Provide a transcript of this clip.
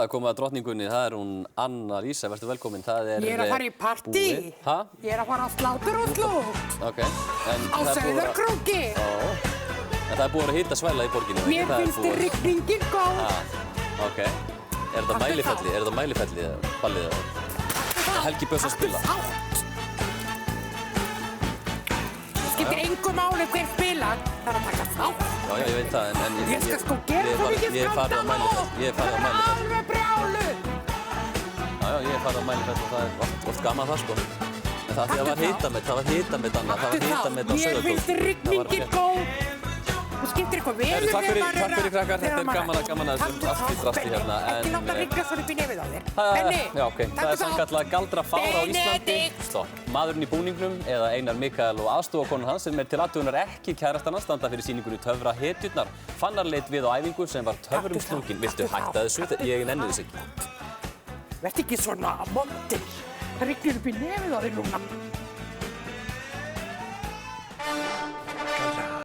Það er komið að drottningunni, það hún Anna-Lísa, verður velkomin. Ég að fara í partí. Hæ? Ég að fara á Sláturhússlút. Ok. Á Sauðárkróki. En það búið að hita svæla í borginni. Mér finnst rigningin góð. Ok. Er þetta mælifelli eða ballið eða? Helgi Björns að spila. Það skiptir engu máli hver spilar. Það að taka þátt. Já, ég veit það, en ég skal sko gera svo mikið skandamál. Ég hef farið á mælifelli. Alveg brjáluð. Já, ég hef farið á mælifelli og það er oft gaman það sko. En það var hitamet, Anna. Það var hitamet á Sauðárkróki. Mér finnst rigningin góð. Þú skiptir eitthvað veður Takk fyrir krakkar, þetta er gaman að allt í drasti hérna. Ekki láta rigna svona upp í nefið á þér. Já, ok. Það er sannkallað galdra fár á Íslandi. Stopp. Maðurinn í búningnum eða Einar Mikael og aðstoðarkonan hans sem til athugunar ekki kærastan að standa fyrir sýningunni Töfra hetjurnar. Fannar leit við á æfingu sem var töfrum slungin. Viltu hætta þessu? Ég nenni þess ekki. Vertu ekki svona mondir. Það rignir upp í nefið á þér núna.